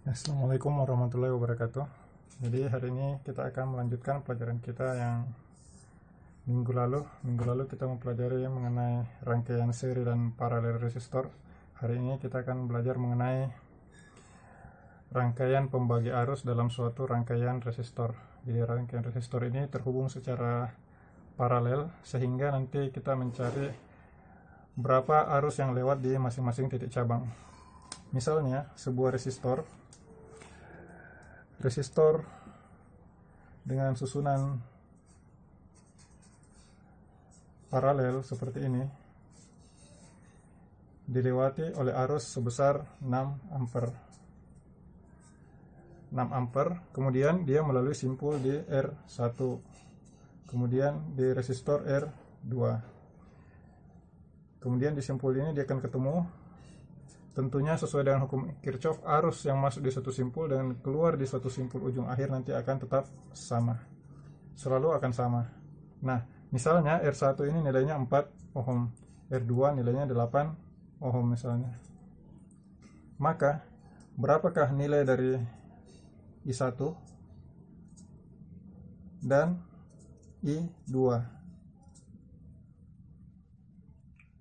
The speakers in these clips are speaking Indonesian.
Assalamualaikum warahmatullahi wabarakatuh. Jadi hari ini kita akan melanjutkan pelajaran kita yang minggu lalu. Minggu lalu kita mempelajari mengenai rangkaian seri dan paralel resistor. Hari ini kita akan belajar mengenai rangkaian pembagi arus dalam suatu rangkaian resistor. Jadi rangkaian resistor ini terhubung secara paralel sehingga nanti kita mencari berapa arus yang lewat di masing-masing titik cabang. Misalnya sebuah resistor dengan susunan paralel seperti ini dilewati oleh arus sebesar 6 ampere. 6 ampere, kemudian dia melalui simpul di R1, kemudian di resistor R2. Kemudian di simpul ini dia akan ketemu, tentunya sesuai dengan hukum Kirchhoff, arus yang masuk di suatu simpul dan keluar di suatu simpul ujung akhir nanti akan tetap sama, selalu akan sama. Nah, misalnya R1 ini nilainya 4 ohm, R2 nilainya 8 ohm misalnya. Maka berapakah nilai dari I1 dan I2?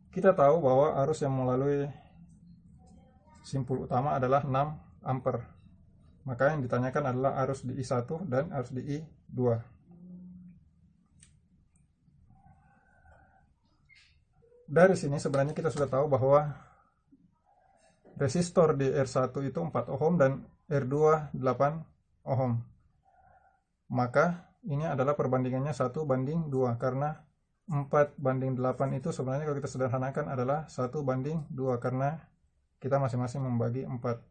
Kita tahu bahwa arus yang melalui simpul utama adalah 6 ampere. Maka yang ditanyakan adalah arus di I1 dan arus di I2. Dari sini sebenarnya kita sudah tahu bahwa resistor di R1 itu 4 ohm dan R2 8 ohm. Maka ini adalah perbandingannya 1:2 karena 4:8 itu sebenarnya kalau kita sederhanakan adalah 1:2 karena kita masing-masing membagi 4.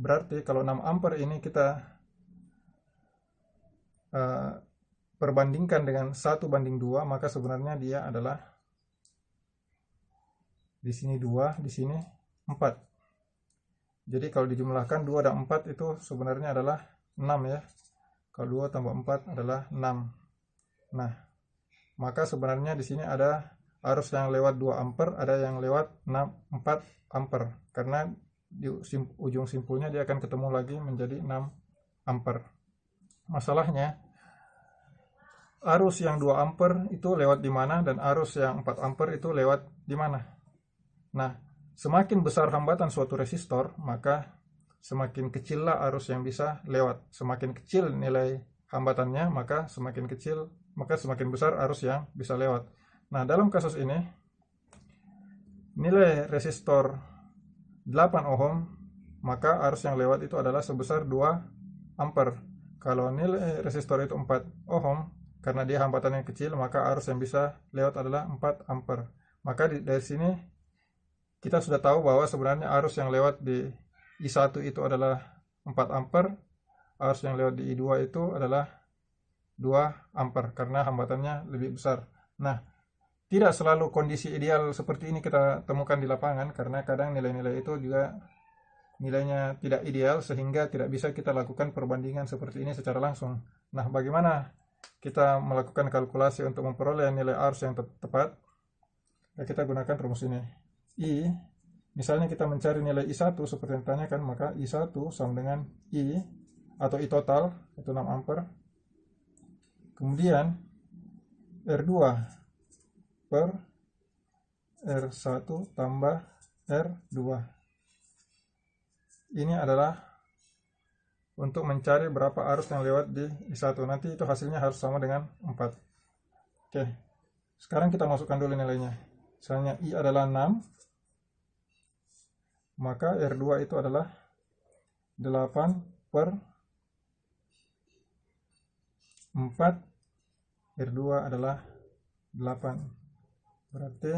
Berarti kalau 6 ampere ini kita perbandingkan dengan 1:2, maka sebenarnya dia adalah di sini 2, di sini 4. Jadi kalau dijumlahkan 2 dan 4 itu sebenarnya adalah 6 ya. Kalau 2 tambah 4 adalah 6. Nah, maka sebenarnya di sini ada arus yang lewat 2 ampere, ada yang lewat 4 ampere. Karena di ujung simpulnya dia akan ketemu lagi menjadi 6 ampere. Masalahnya, arus yang 2 ampere itu lewat di mana dan arus yang 4 ampere itu lewat di mana. Nah, semakin besar hambatan suatu resistor, maka semakin kecillah arus yang bisa lewat. Semakin kecil nilai hambatannya, maka semakin besar arus yang bisa lewat. Nah, dalam kasus ini, nilai resistor 8 ohm, maka arus yang lewat itu adalah sebesar 2 ampere. Kalau nilai resistor itu 4 ohm, karena dia hambatannya kecil, maka arus yang bisa lewat adalah 4 ampere. Maka dari sini kita sudah tahu bahwa sebenarnya arus yang lewat di I1 itu adalah 4 ampere, arus yang lewat di I2 itu adalah 2 ampere karena hambatannya lebih besar. Nah, tidak selalu kondisi ideal seperti ini kita temukan di lapangan karena kadang nilai-nilai itu juga nilainya tidak ideal sehingga tidak bisa kita lakukan perbandingan seperti ini secara langsung. Nah, bagaimana kita melakukan kalkulasi untuk memperoleh nilai arus yang tepat? Ya, kita gunakan rumus ini. Misalnya kita mencari nilai I1 seperti yang ditanyakan, maka I1 sama dengan I atau I total itu 6 ampere. Kemudian R2 per R1 tambah R2. Ini adalah untuk mencari berapa arus yang lewat di I1. Nanti itu hasilnya harus sama dengan 4. Oke. Sekarang kita masukkan dulu nilainya. Misalnya I adalah 6, maka R2 itu adalah 8 per 4, R2 adalah 8. Berarti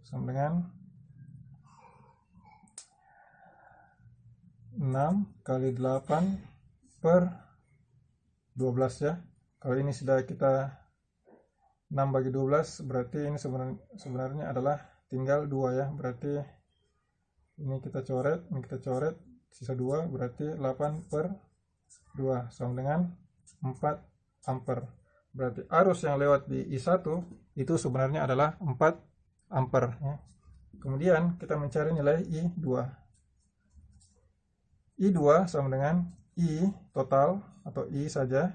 sama dengan 6 kali 8 per 12 ya. Kalau ini sudah kita 6 bagi 12, berarti ini sebenarnya adalah tinggal 2 ya. Berarti ini kita coret, sisa 2, berarti 8 per 2 sama dengan 4 ampere. Berarti arus yang lewat di I1 itu sebenarnya adalah 4 ampere ya. Kemudian kita mencari nilai I2. I2 sama dengan I total atau I saja.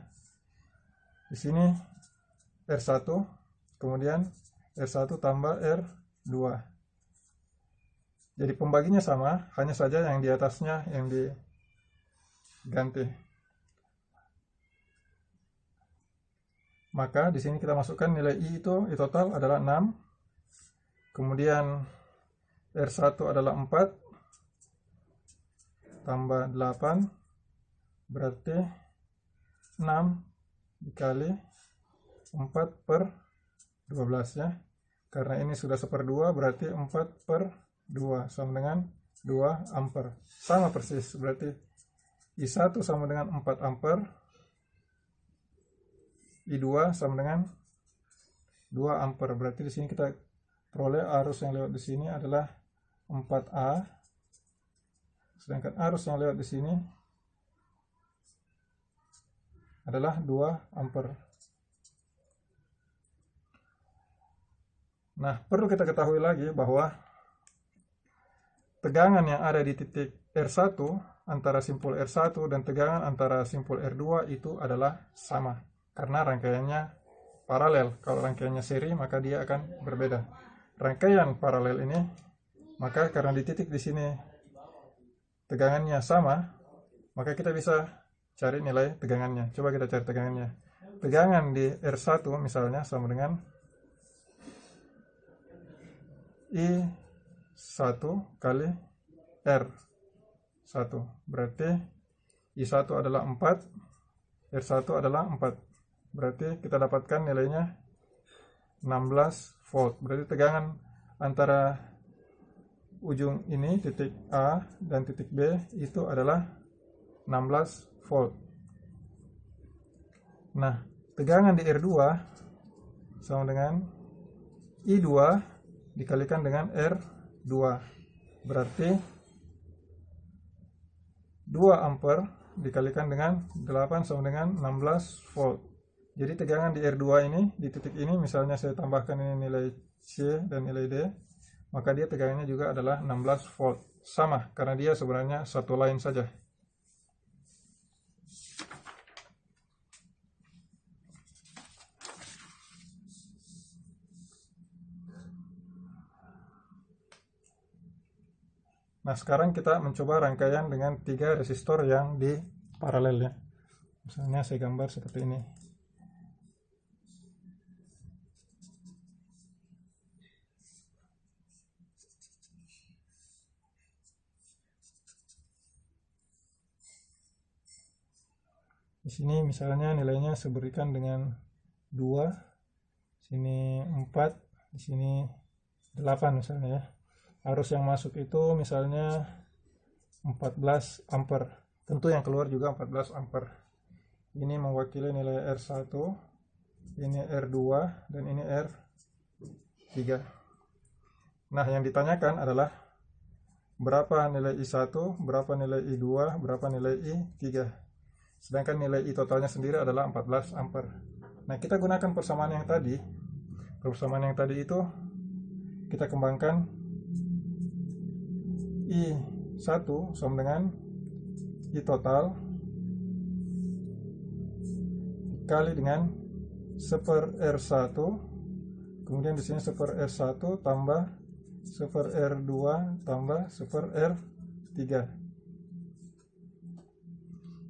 Di sini R1, kemudian R1 tambah R2. Jadi pembaginya sama, hanya saja yang di atasnya yang diganti. Maka di sini kita masukkan nilai I itu, I total adalah 6. Kemudian R1 adalah 4 tambah 8, berarti 6 dikali 4 per 12 ya. Karena ini sudah 1/2, berarti 4/2 sama dengan 2 ampere. Sama persis, berarti I1 sama dengan 4 ampere, I2 sama dengan 2 ampere. Berarti di sini kita peroleh arus yang lewat di sini adalah 4A, sedangkan arus yang lewat di sini adalah 2 ampere. Nah, perlu kita ketahui lagi bahwa tegangan yang ada di titik R1 antara simpul R1 dan tegangan antara simpul R2 itu adalah sama, karena rangkaiannya paralel. Kalau rangkaiannya seri, maka dia akan berbeda. Rangkaian paralel ini, maka karena di titik di sini tegangannya sama, maka kita bisa cari nilai tegangannya. Coba kita cari tegangannya. Tegangan di R1 misalnya sama dengan I1 kali R1. Berarti I1 adalah 4, R1 adalah 4. Berarti kita dapatkan nilainya 16 volt. Berarti tegangan antara ujung ini, titik A dan titik B, itu adalah 16 volt. Nah, tegangan di R2 sama dengan I2 dikalikan dengan R2. Berarti 2 ampere dikalikan dengan 8 sama dengan 16 volt. Jadi tegangan di R2 ini, di titik ini, misalnya saya tambahkan ini nilai C dan nilai D, maka dia tegangannya juga adalah 16 volt. Sama, karena dia sebenarnya satu line saja. Nah, sekarang kita mencoba rangkaian dengan 3 resistor yang di paralel ya. Misalnya saya gambar seperti ini. Di sini misalnya nilainya saya berikan dengan 2, sini 4, di sini 8 misalnya ya. Arus yang masuk itu misalnya 14 ampere. Tentu yang keluar juga 14 ampere. Ini mewakili nilai R1, ini R2, dan ini R3. Nah, yang ditanyakan adalah berapa nilai I1, berapa nilai I2, berapa nilai I3. Sedangkan nilai I totalnya sendiri adalah 14 ampere. Nah, kita gunakan persamaan yang tadi. Persamaan yang tadi itu kita kembangkan. I1 sama dengan I total dikali dengan 1/R1, kemudian di sini 1/R1 tambah 1/R2 tambah 1/R3.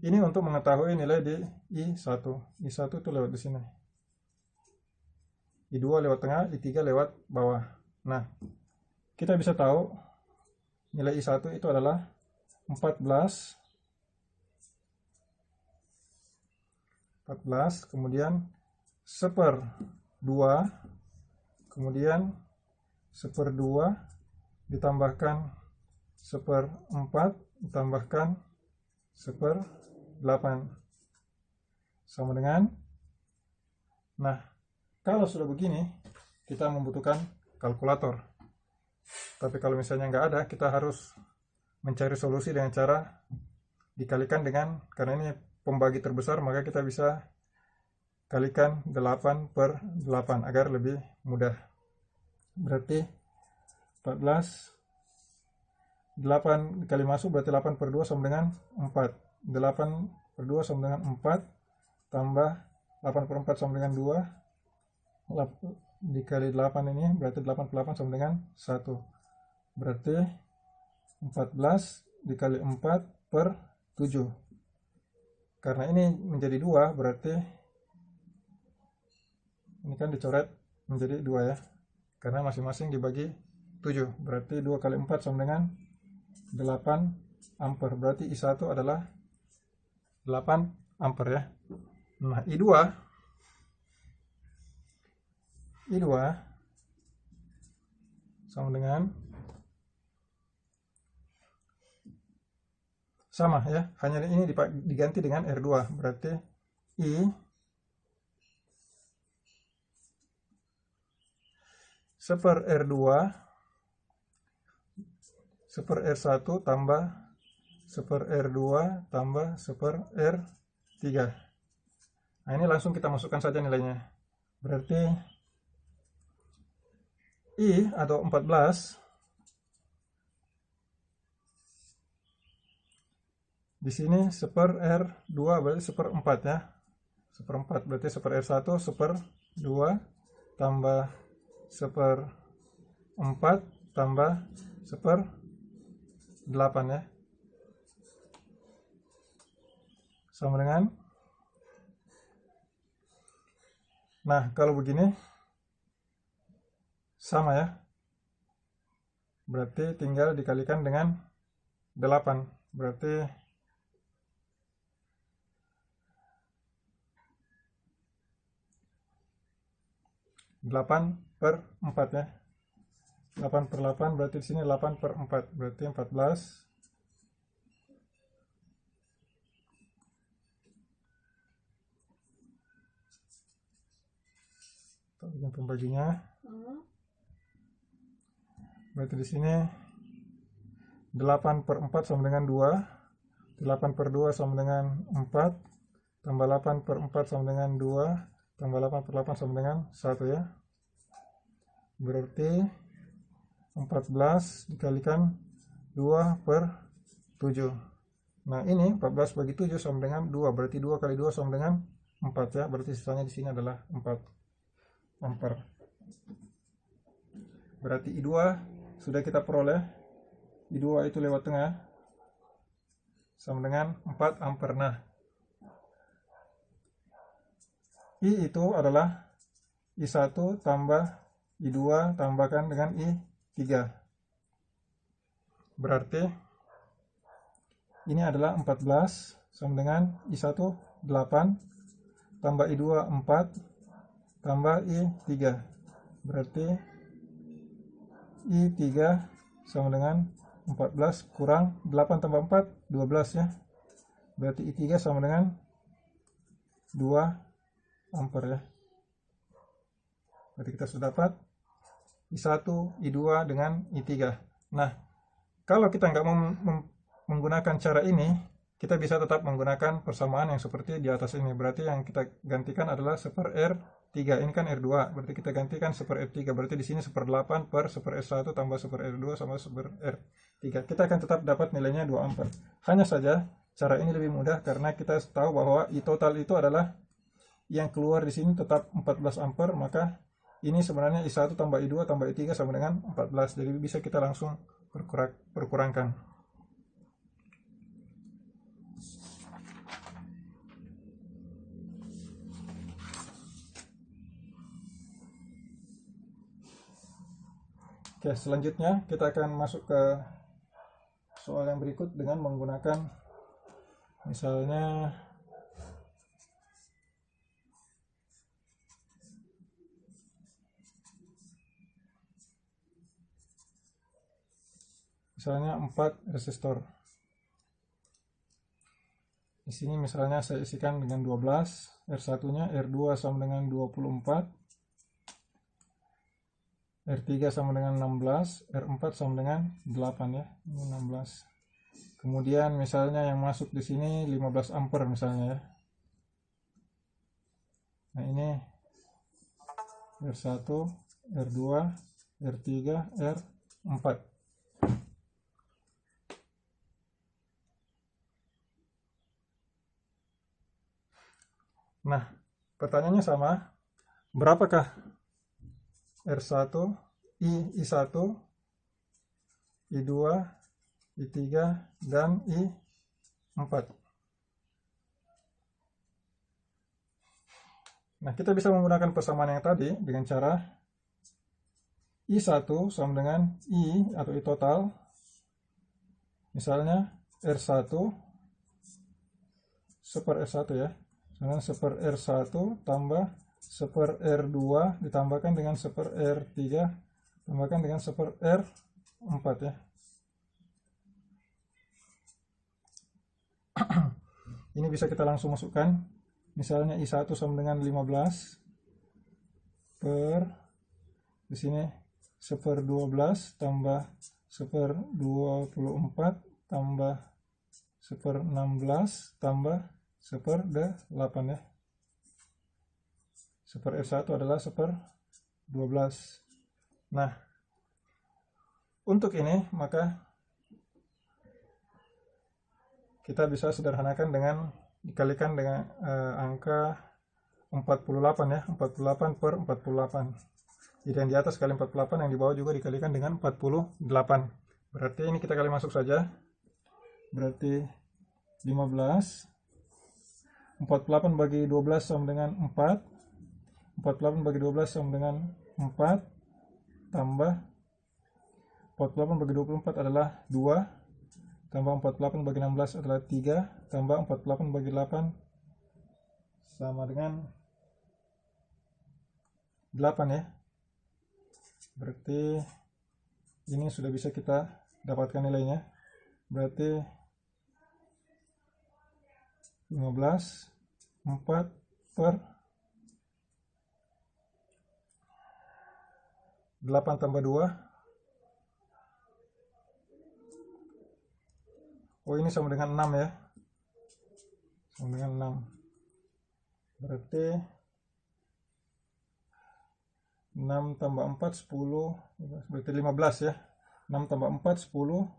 Ini untuk mengetahui nilai di I1. I1 itu lewat di sini. I2 lewat tengah, I3 lewat bawah. Nah, kita bisa tahu nilai I1 itu adalah 14, kemudian 1/2, kemudian 1/2 ditambahkan 1/4 ditambahkan 1/8 sama dengan, nah, kalau sudah begini kita membutuhkan kalkulator. Tapi kalau misalnya nggak ada, kita harus mencari solusi dengan cara dikalikan dengan, karena ini pembagi terbesar, maka kita bisa kalikan 8/8 agar lebih mudah. Berarti 14 8 dikali masuk berarti 8 per 2 sama dengan 4. 8 per 2 sama dengan 4, tambah 8 per 4 sama dengan 2, dikali 8 ini berarti 8 per 8 sama dengan 1. Berarti 14 dikali 4 per 7. Karena ini menjadi 2, berarti ini kan dicoret menjadi 2 ya. Karena masing-masing dibagi 7. Berarti 2 kali 4 sama dengan 8 ampere. Berarti I1 adalah 8 ampere ya. Nah, I2 sama dengan sama ya, hanya ini diganti dengan R2. Berarti I seper R2 seper R1 tambah seper R2 tambah seper R3. Nah, ini langsung kita masukkan saja nilainya. Berarti I atau 14 di sini seper R2 berarti seper 4 ya. Seper 4 berarti seper R1 seper 2 tambah seper 4 tambah seper 8 ya. Sama dengan, nah kalau begini sama ya. Berarti tinggal dikalikan dengan 8. Berarti 8 per 4 ya. 8 per 8 berarti di sini 8 per 4. Berarti 14. Kita bikin pembaginya. Berarti di sini 8 per 4 sama dengan 2. 8 per 2 sama dengan 4. Tambah 8 per 4 sama dengan 2. Tambah 8 per 8 sama dengan 1 ya. Berarti 14 dikalikan 2 per 7. Nah, ini 14 bagi 7 sama dengan 2. Berarti 2 kali 2 sama dengan 4 ya. Berarti sisanya di sini adalah 4 ampere. Berarti I2 sudah kita peroleh. I2 itu lewat tengah sama dengan 4 ampere. Nah, I itu adalah I1 tambah I2 tambahkan dengan I3. Berarti ini adalah 14 sama dengan I1 8 tambah I2 4 tambah I3. Berarti I3 sama dengan 14 kurang 8 tambah 4 12 ya. Berarti I3 sama dengan 2 ampere ya. Berarti kita sudah dapat I1, I2 dengan I3. Nah, kalau kita nggak menggunakan cara ini, kita bisa tetap menggunakan persamaan yang seperti di atas ini. Berarti yang kita gantikan adalah seper R3. Ini kan R2, berarti kita gantikan seper R3. Berarti di sini seper 8 per seper R1 tambah seper R2 sama seper R3. Kita akan tetap dapat nilainya 2 ampere. Hanya saja cara ini lebih mudah karena kita tahu bahwa I total itu adalah yang keluar di sini tetap 14 ampere, maka ini sebenarnya I1 tambah I2 tambah I3 sama dengan 14. Jadi bisa kita langsung perkurangkan. Oke, selanjutnya kita akan masuk ke soal yang berikut dengan menggunakan misalnya misalnya 4 resistor. Di sini misalnya saya isikan dengan 12, R1-nya, R2 sama dengan 24, R3 sama dengan 16, R4 sama dengan 8 ya. Ini 16. Kemudian misalnya yang masuk di sini 15 ampere misalnya ya. Nah, ini R1, R2, R3, R4. Nah, pertanyaannya sama. Berapakah R1, I1, I2, I3, dan I4? Nah, kita bisa menggunakan persamaan yang tadi dengan cara I1 sama dengan I atau I total. Misalnya R1 seper R1 ya. Dengan seper R1 tambah seper R2 ditambahkan dengan seper R3 tambahkan dengan seper R4 ya. Ini bisa kita langsung masukkan. Misalnya I1 sama dengan 15 per di sini seper 12 tambah seper 24 tambah seper 16 tambah seper 8 ya. Seper R1 adalah seper 12. Nah, untuk ini maka kita bisa sederhanakan dengan dikalikan dengan angka 48 ya, 48 per 48. Jadi yang di atas kali 48, yang di bawah juga dikalikan dengan 48. Berarti ini kita kali masuk saja. Berarti 15. 48 bagi 12 sama dengan 4. 48 bagi 12 sama dengan 4. Tambah 48 bagi 24 adalah 2. Tambah 48 bagi 16 adalah 3. Tambah 48 bagi 8 sama dengan 8 ya. Berarti ini sudah bisa kita dapatkan nilainya. Berarti 15 4 per 8 tambah 2. Oh, ini sama dengan 6 ya. Sama dengan 6. Berarti 6 tambah 4 10, berarti 15 ya. 6 tambah 4 10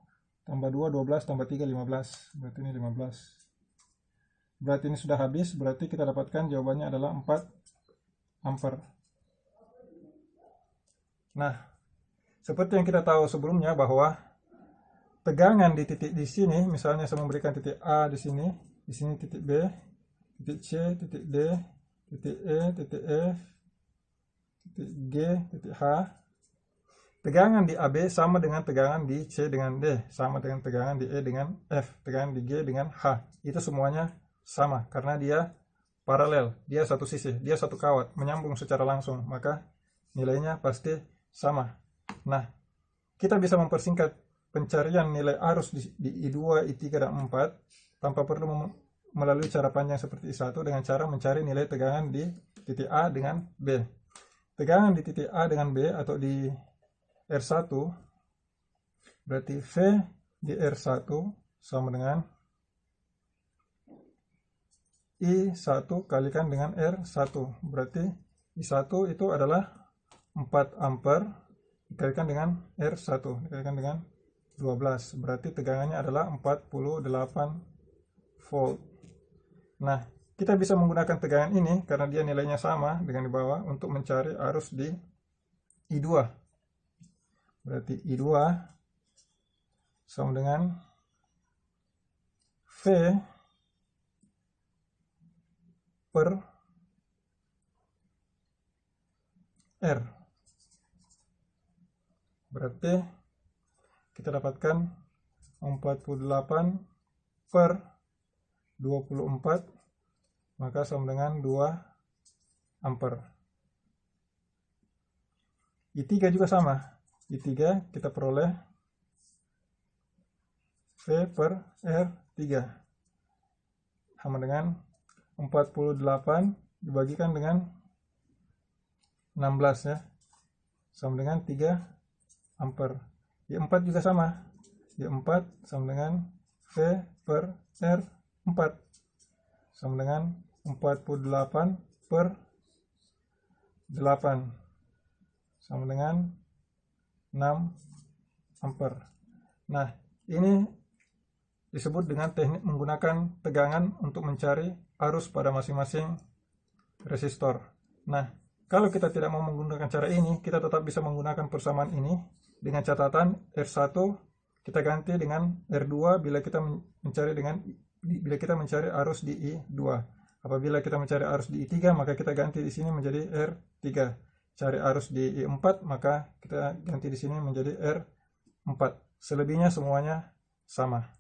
tambah 2 12 tambah 3 15. Berarti ini 15. Berarti ini sudah habis, berarti kita dapatkan jawabannya adalah 4 ampere. Nah, seperti yang kita tahu sebelumnya bahwa tegangan di titik di sini, misalnya saya memberikan titik A di sini titik B, titik C, titik D, titik E, titik F, titik G, titik H. Tegangan di AB sama dengan tegangan di C dengan D, sama dengan tegangan di E dengan F, tegangan di G dengan H. Itu semuanya sama karena dia paralel, dia satu sisi, dia satu kawat, menyambung secara langsung, maka nilainya pasti sama. Nah, kita bisa mempersingkat pencarian nilai arus di I2, I3, dan 4 tanpa perlu melalui cara panjang seperti I1 dengan cara mencari nilai tegangan di titik A dengan B. Tegangan di titik A dengan B atau di R1 berarti V di R1 sama dengan I1 kalikan dengan R1. Berarti I1 itu adalah 4 ampere dikalikan dengan R1 dikalikan dengan 12. Berarti tegangannya adalah 48 volt. Nah, kita bisa menggunakan tegangan ini karena dia nilainya sama dengan di bawah untuk mencari arus di I2. Berarti I2 sama dengan V per R. Berarti kita dapatkan 48 per 24, maka sama dengan 2 ampere. I3 juga sama. I3 kita peroleh V per R3 sama dengan 48 dibagikan dengan 16 ya, sama dengan 3 ampere. I4 juga sama. I4 sama dengan V per R4 sama dengan 48 per 8 sama dengan 6 ampere. Nah, ini disebut dengan teknik menggunakan tegangan untuk mencari arus pada masing-masing resistor. Nah, kalau kita tidak mau menggunakan cara ini, kita tetap bisa menggunakan persamaan ini dengan catatan R1 kita ganti dengan R2 bila kita mencari arus di I2. Apabila kita mencari arus di I3, maka kita ganti di sini menjadi R3. Cari arus di I4, maka kita ganti di sini menjadi R4. Selebihnya semuanya sama.